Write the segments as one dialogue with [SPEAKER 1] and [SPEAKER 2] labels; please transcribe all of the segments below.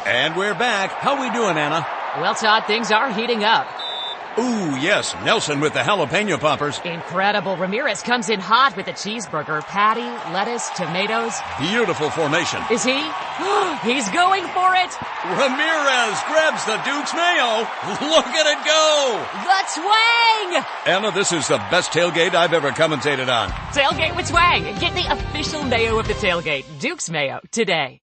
[SPEAKER 1] And we're back. How we doing, Anna?
[SPEAKER 2] Well, Todd, things are heating up.
[SPEAKER 1] Ooh, yes, Nelson with the jalapeno poppers.
[SPEAKER 2] Incredible. Ramirez comes in hot with a cheeseburger, patty, lettuce, tomatoes.
[SPEAKER 1] Beautiful formation.
[SPEAKER 2] Is he? He's going for it.
[SPEAKER 1] Ramirez grabs the Duke's mayo. Look at it go.
[SPEAKER 2] The twang.
[SPEAKER 1] Anna, this is the best tailgate I've ever commentated on.
[SPEAKER 2] Tailgate with twang. Get the official mayo of the tailgate. Duke's mayo today.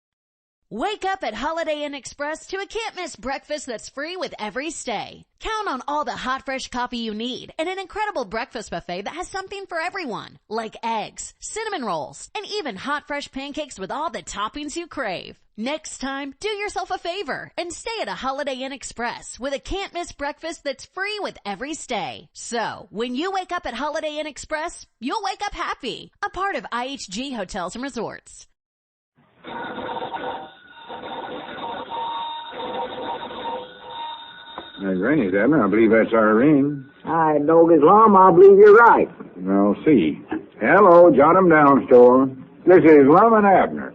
[SPEAKER 3] Wake up at Holiday Inn Express to a can't-miss breakfast that's free with every stay. Count on all the hot, fresh coffee you need and an incredible breakfast buffet that has something for everyone, like eggs, cinnamon rolls, and even hot, fresh pancakes with all the toppings you crave. Next time, do yourself a favor and stay at a Holiday Inn Express with a can't-miss breakfast that's free with every stay. So, when you wake up at Holiday Inn Express, you'll wake up happy. A part of IHG Hotels and Resorts.
[SPEAKER 4] There's Rennie's, Abner. I believe that's our ring.
[SPEAKER 5] I dog Islam, I believe you're right.
[SPEAKER 4] I'll see. Hello, jot 'em down, store. This is Lum and Abner.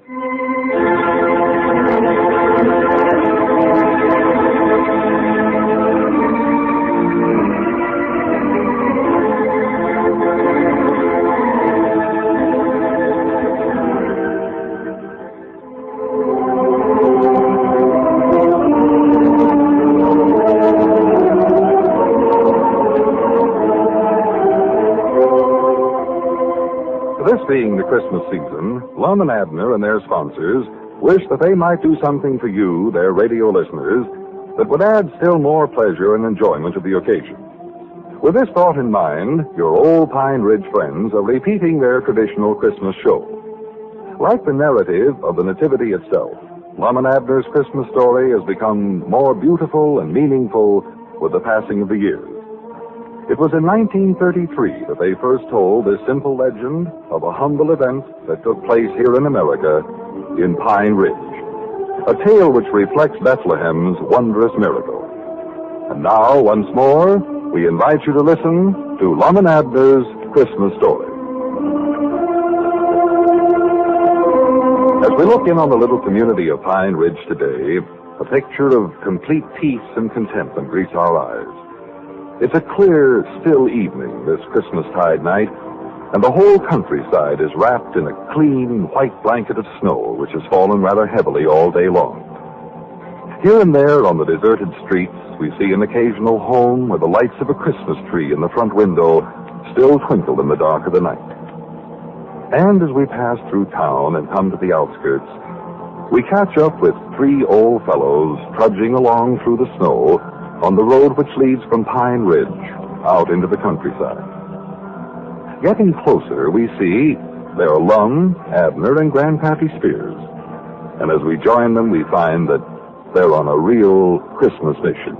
[SPEAKER 6] This being the Christmas season, Lum and Abner and their sponsors wish that they might do something for you, their radio listeners, that would add still more pleasure and enjoyment to the occasion. With this thought in mind, your old Pine Ridge friends are repeating their traditional Christmas show. Like the narrative of the Nativity itself, Lum and Abner's Christmas story has become more beautiful and meaningful with the passing of the years. It was in 1933 that they first told this simple legend of a humble event that took place here in America, in Pine Ridge. A tale which reflects Bethlehem's wondrous miracle. And now, once more, we invite you to listen to Lum and Abner's Christmas story. As we look in on the little community of Pine Ridge today, a picture of complete peace and contentment greets our eyes. It's a clear, still evening this Christmastide night, and the whole countryside is wrapped in a clean, white blanket of snow which has fallen rather heavily all day long. Here and there on the deserted streets, we see an occasional home where the lights of a Christmas tree in the front window still twinkle in the dark of the night. And as we pass through town and come to the outskirts, we catch up with three old fellows trudging along through the snow on the road which leads from Pine Ridge out into the countryside. Getting closer, we see there are Lum, Abner, and Grandpappy Spears. And as we join them, we find that they're on a real Christmas mission.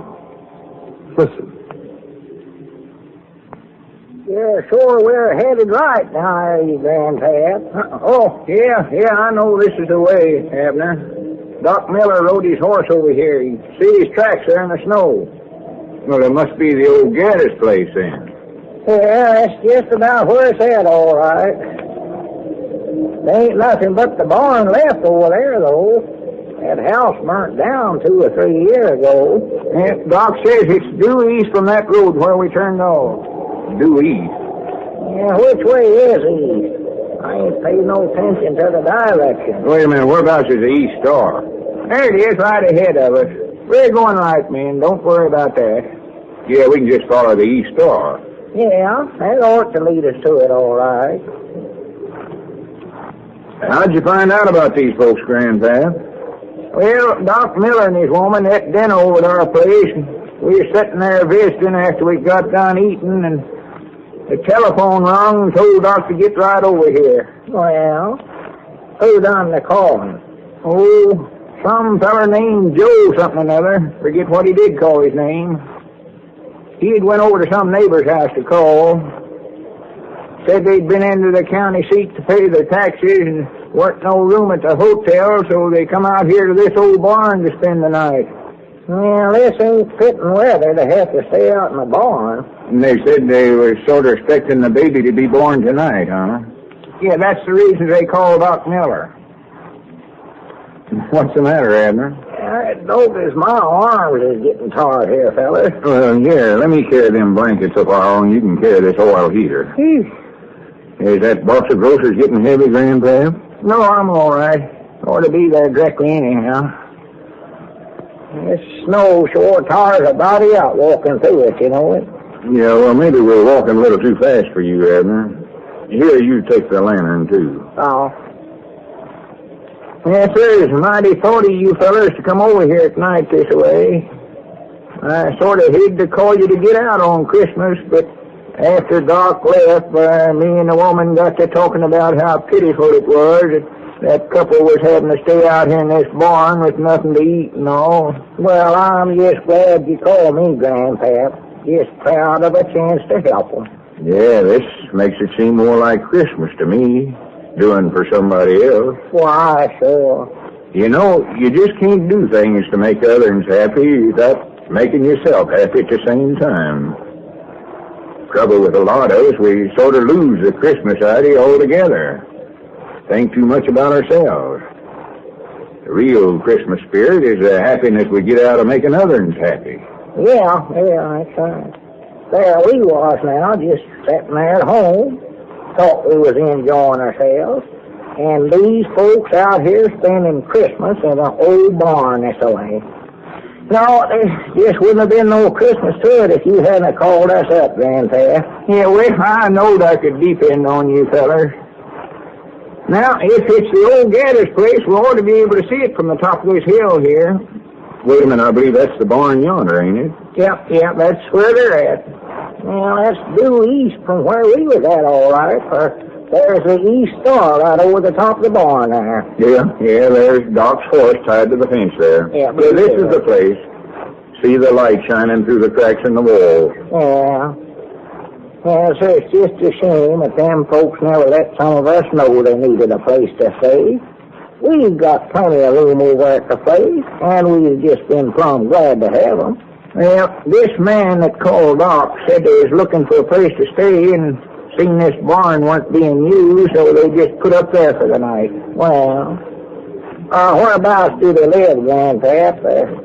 [SPEAKER 6] Listen.
[SPEAKER 5] Yeah, sure, we're headed right now, Grandpap.
[SPEAKER 4] Oh, yeah, I know this is the way, Abner. Doc Miller rode his horse over here. You see his tracks there in the snow. Well, it must be the old Gaddis place, then.
[SPEAKER 5] Yeah, that's just about where it's at, all right. There ain't nothing but the barn left over there, though. That house burnt down 2 or 3 years ago.
[SPEAKER 4] Yeah, Doc says it's due east from that road where we turned off. Due east?
[SPEAKER 5] Yeah, which way is east? I ain't paid no attention to the direction.
[SPEAKER 4] Wait a minute, whereabouts is the East Star? There it is, right ahead of us. We're going right, man. Don't worry about that. Yeah, we can just follow the East Star.
[SPEAKER 5] Yeah, that ought to lead us to it, all right.
[SPEAKER 4] How'd you find out about these folks, Grandpa?
[SPEAKER 5] Well, Doc Miller and his woman had dinner over at our place, and we were sitting there visiting after we got done eating, and the telephone rung and told Doc to get right over here. Well, who done the calling? Oh, some feller named Joe something or another. Forget what he did call his name. He'd went over to some neighbor's house to call. Said they'd been into the county seat to pay their taxes and weren't no room at the hotel, so they come out here to this old barn to spend the night. Well, this ain't fitting weather to have to stay out in the barn.
[SPEAKER 4] And they said they were sort of expecting the baby to be born tonight, huh?
[SPEAKER 5] Yeah, that's the reason they called Doc Miller.
[SPEAKER 4] What's the matter, Abner?
[SPEAKER 5] Douglas, my arms is getting tired here, fellas.
[SPEAKER 4] Well, yeah, let me carry them blankets up our own. You can carry this oil heater. Is that box of groceries getting heavy, Grandpa?
[SPEAKER 5] No, I'm all right. Ought to be there directly anyhow. This snow sure tires a body out walking through it, you know it.
[SPEAKER 4] Yeah, well, maybe we're walking a little too fast for you, Abner. Here, you take the lantern, too.
[SPEAKER 5] Oh. Yes, sir, it's mighty thoughtful of you fellas to come over here at night this way. I sort of hid to call you to get out on Christmas, but after Doc left, me and the woman got to talking about how pitiful it was that couple was having to stay out here in this barn with nothing to eat and all. Well, I'm just glad you called me, Grandpap. Just proud of a chance to help them.
[SPEAKER 4] Yeah, this makes it seem more like Christmas to me, doing for somebody else.
[SPEAKER 5] Why, sure.
[SPEAKER 4] You know, you just can't do things to make others happy without making yourself happy at the same time. Trouble with a lot of us, we sort of lose the Christmas idea altogether. Think too much about ourselves. The real Christmas spirit is the happiness we get out of making others happy.
[SPEAKER 5] Yeah, that's right. There we was now, just sitting there at home, thought we was enjoying ourselves, and these folks out here spending Christmas in an old barn this way. No, there just wouldn't have been no Christmas to it if you hadn't called us up, Grandpa. Yeah, well, I knowed I could depend on you fellers. Now, if it's the old Gaddis place, we ought to be able to see it from the top of this hill here.
[SPEAKER 4] Wait a minute, I believe that's the barn yonder, ain't it?
[SPEAKER 5] Yep, that's where they're at. Well, that's due east from where we was at, all right, for there's the east star right over the top of the barn there.
[SPEAKER 4] Yeah, there's Doc's horse tied to the fence there.
[SPEAKER 5] Yeah,
[SPEAKER 4] this is the place. See the light shining through the cracks in the wall.
[SPEAKER 5] Yeah. Well, sir, it's just a shame that them folks never let some of us know they needed a place to stay. We've got plenty of room over at the place, and we've just been plumb glad to have them. Well, this man that called Doc said they was looking for a place to stay and seen this barn weren't being used, so they just put up there for the night. Well, whereabouts do they live, Grandpap?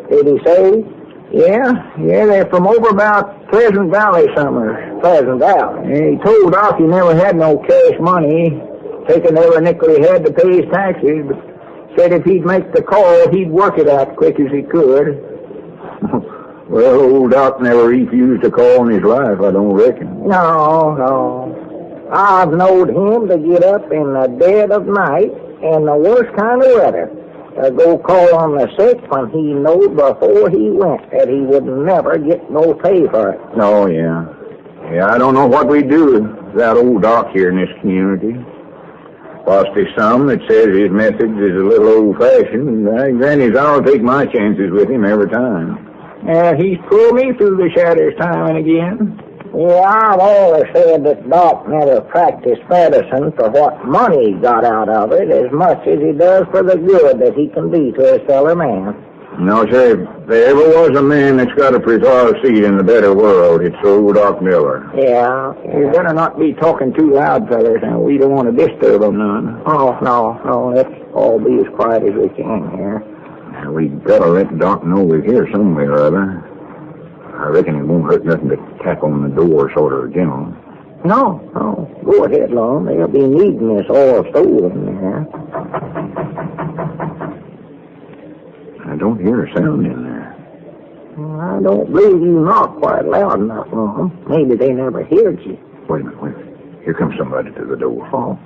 [SPEAKER 5] Did he say? Yeah, they're from over about Pleasant Valley somewhere. Pleasant Valley. And he told Doc he never had no cash money, taking every nickel he had to pay his taxes, but said if he'd make the call, he'd work it out quick as he could.
[SPEAKER 4] Well, old Doc never refused a call in his life, I don't reckon.
[SPEAKER 5] No. I've knowed him to get up in the dead of night in the worst kind of weather to go call on the sick when he knowed before he went that he would never get no pay for it.
[SPEAKER 4] Oh, yeah. Yeah, I don't know what we'd do without old Doc here in this community. Whilst there's some that says his methods is a little old-fashioned, granted, I'll take my chances with him every time.
[SPEAKER 5] He's pulled me through the shadows time and again. Yeah, I've always said that Doc never practiced medicine for what money he got out of it as much as he does for the good that he can be to his fellow man.
[SPEAKER 4] No, sir, if there ever was a man that's got a preserved seat in the better world, it's old Doc Miller.
[SPEAKER 5] Yeah. You better not be talking too loud, fellas, and we don't want to disturb them none. Oh, no, let's all be as quiet as we can here.
[SPEAKER 4] We gotta let Doc know we're here somewhere or other. I reckon it won't hurt nothing to tap on the door sort of gentle.
[SPEAKER 5] No. Go ahead, Lon. They'll be needing this oil stove in there.
[SPEAKER 4] I don't hear a sound in there.
[SPEAKER 5] I don't believe you knocked quite loud enough, Lon. Maybe they never heard you.
[SPEAKER 4] Wait a minute. Here comes somebody to the door.
[SPEAKER 5] Oh.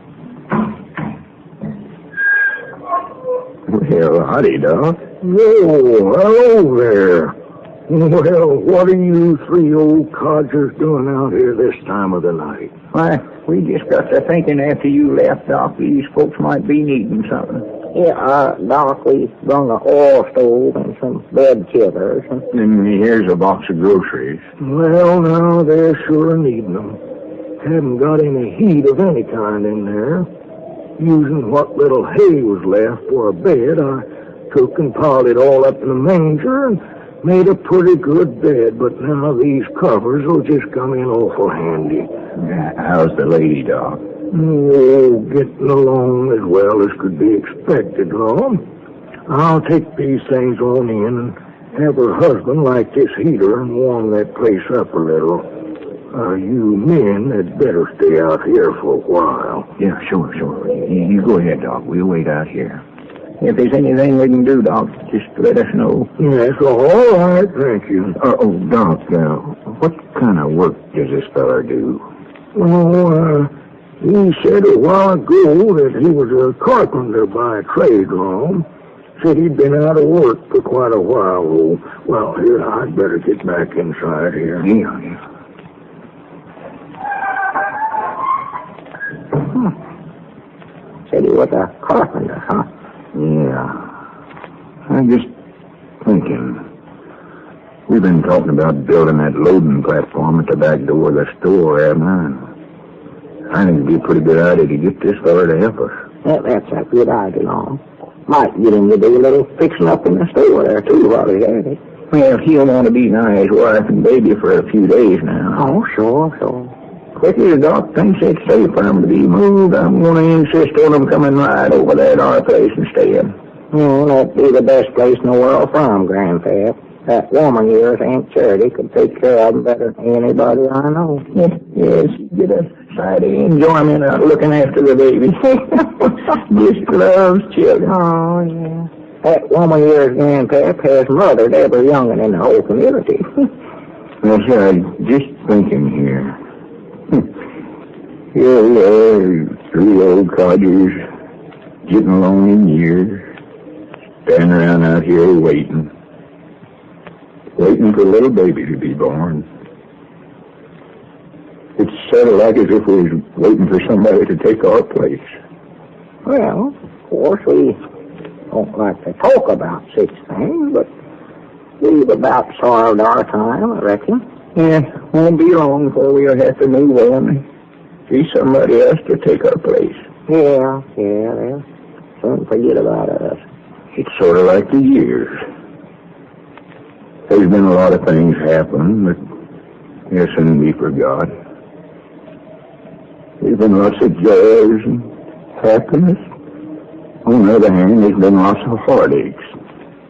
[SPEAKER 4] Well, howdy, Doc.
[SPEAKER 5] Whoa, hello there. Well, what are you three old codgers doing out here this time of the night? Why, we just got to thinking after you left, Doc, these folks might be needing something. Yeah, Doc, we brung an oil stove and some bed killers.
[SPEAKER 4] And here's a box of groceries.
[SPEAKER 5] Well, now, they're sure needing them. Haven't got any heat of any kind in there. Using what little hay was left for a bed, I took and piled it all up in the manger and made a pretty good bed, but now these covers will just come in awful handy.
[SPEAKER 4] How's the lady, Doc?
[SPEAKER 5] Oh, getting along as well as could be expected, Lon. I'll take these things on in and have her husband light this heater and warm that place up a little. You men had better stay out here for a while.
[SPEAKER 4] Yeah, sure. You go ahead, Doc. We'll wait out here. If there's anything we can do, Doc, just let us know.
[SPEAKER 5] Yes, all right, thank you.
[SPEAKER 4] Doc, what kind of work does this feller do?
[SPEAKER 5] He said a while ago that he was a carpenter by trade, Ron. Said he'd been out of work for quite a while. Well, here, I'd better get back inside here.
[SPEAKER 4] Yeah.
[SPEAKER 5] Said he was a carpenter, huh?
[SPEAKER 4] Yeah. I'm just thinking. We've been talking about building that loading platform at the back door of the store, Abner, and I think it'd be a pretty good idea to get this fella to help us.
[SPEAKER 5] That's a good idea, Long. Might get him to do a little fixing up in the store there, too, while he's at it.
[SPEAKER 4] Well, he'll want to be nigh his wife and baby for a few days now.
[SPEAKER 5] Oh, sure.
[SPEAKER 4] Quickly as Doc thinks it's safe for him to be moved, I'm going to insist on him coming right over there to our place and staying.
[SPEAKER 5] That'd be the best place in the world for him, Grandpap. That woman of yours, Aunt Charity, could take care of him better than anybody I know.
[SPEAKER 4] Yes, get a side of enjoyment out of looking after the baby. Just loves children.
[SPEAKER 5] Oh, yeah. That woman of yours, Grandpap, has mothered every young'un in the whole community.
[SPEAKER 4] Well, sir, I'm just thinking here. Here we are, three old codgers, getting along in years, standing around out here waiting for a little baby to be born. It's sort of like as if we was waiting for somebody to take our place.
[SPEAKER 5] Well, of course, we don't like to talk about such things, but we've about solved our time, I reckon.
[SPEAKER 4] Yeah, won't be long before we'll have to move on and see somebody else to take our place.
[SPEAKER 5] Yeah, they'll soon forget about us.
[SPEAKER 4] It's sort of like the years. There's been a lot of things happen that they'll soon be forgot. There's been lots of joys and happiness. On the other hand, there's been lots of heartaches,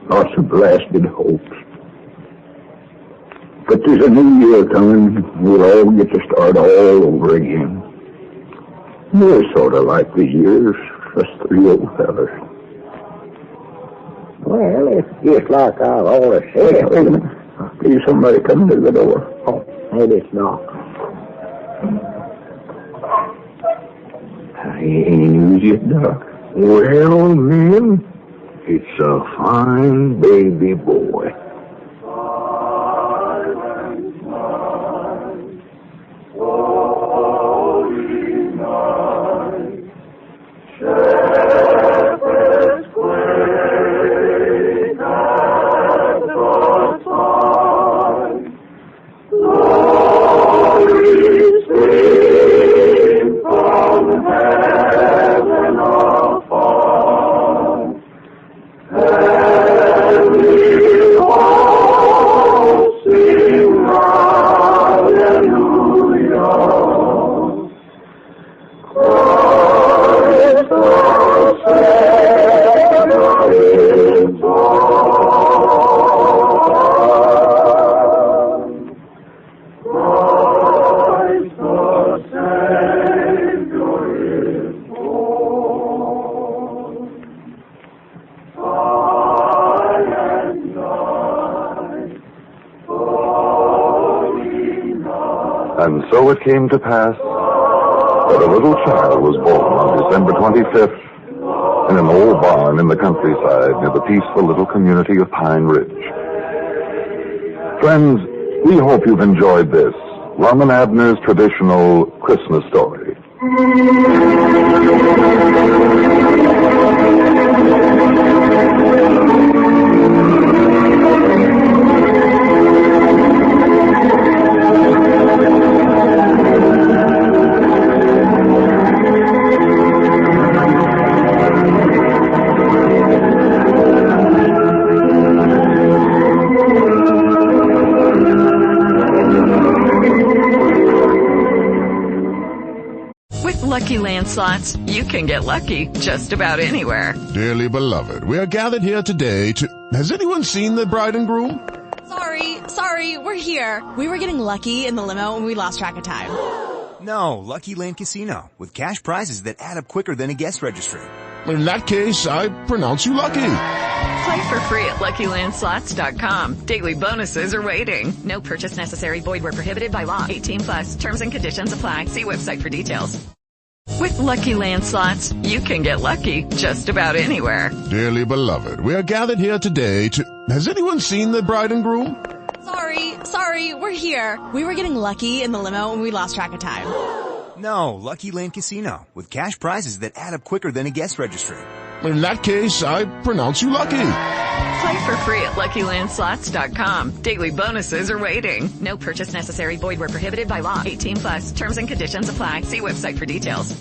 [SPEAKER 4] lots of blasted hopes. But there's a new year coming. We'll all get to start all over again. We're sort of like the years, us three old fellas.
[SPEAKER 5] Well, it's just like I've always said.
[SPEAKER 4] Wait a minute. I see somebody coming to the door.
[SPEAKER 5] Oh, maybe it's Doc.
[SPEAKER 4] Any news yet, Doc?
[SPEAKER 5] Well, men,
[SPEAKER 4] It's a fine baby boy.
[SPEAKER 6] And so it came to pass that a little child was born on December 25th in an old barn in the countryside near the peaceful little community of Pine Ridge. Friends, we hope you've enjoyed this, Lum and Abner's traditional Christmas story.
[SPEAKER 7] Lucky Land Slots, you can get lucky just about anywhere.
[SPEAKER 8] Dearly beloved, we are gathered here today to... Has anyone seen the bride and groom?
[SPEAKER 9] Sorry, we're here. We were getting lucky in the limo and we lost track of time.
[SPEAKER 10] No, Lucky Land Casino, with cash prizes that add up quicker than a guest registry.
[SPEAKER 8] In that case, I pronounce you lucky.
[SPEAKER 7] Play for free at LuckyLandSlots.com. Daily bonuses are waiting. No purchase necessary. Void where prohibited by law. 18+. Terms and conditions apply. See website for details. With Lucky Land Slots, you can get lucky just about anywhere.
[SPEAKER 8] Dearly beloved, we are gathered here today to... Has anyone seen the bride and groom?
[SPEAKER 9] Sorry, we're here. We were getting lucky in the limo and we lost track of time.
[SPEAKER 10] No, Lucky Land Casino, with cash prizes that add up quicker than a guest registry.
[SPEAKER 8] In that case, I pronounce you lucky.
[SPEAKER 7] Play for free at LuckyLandSlots.com. Daily bonuses are waiting. No purchase necessary. Void where prohibited by law. 18+. Terms and conditions apply. See website for details.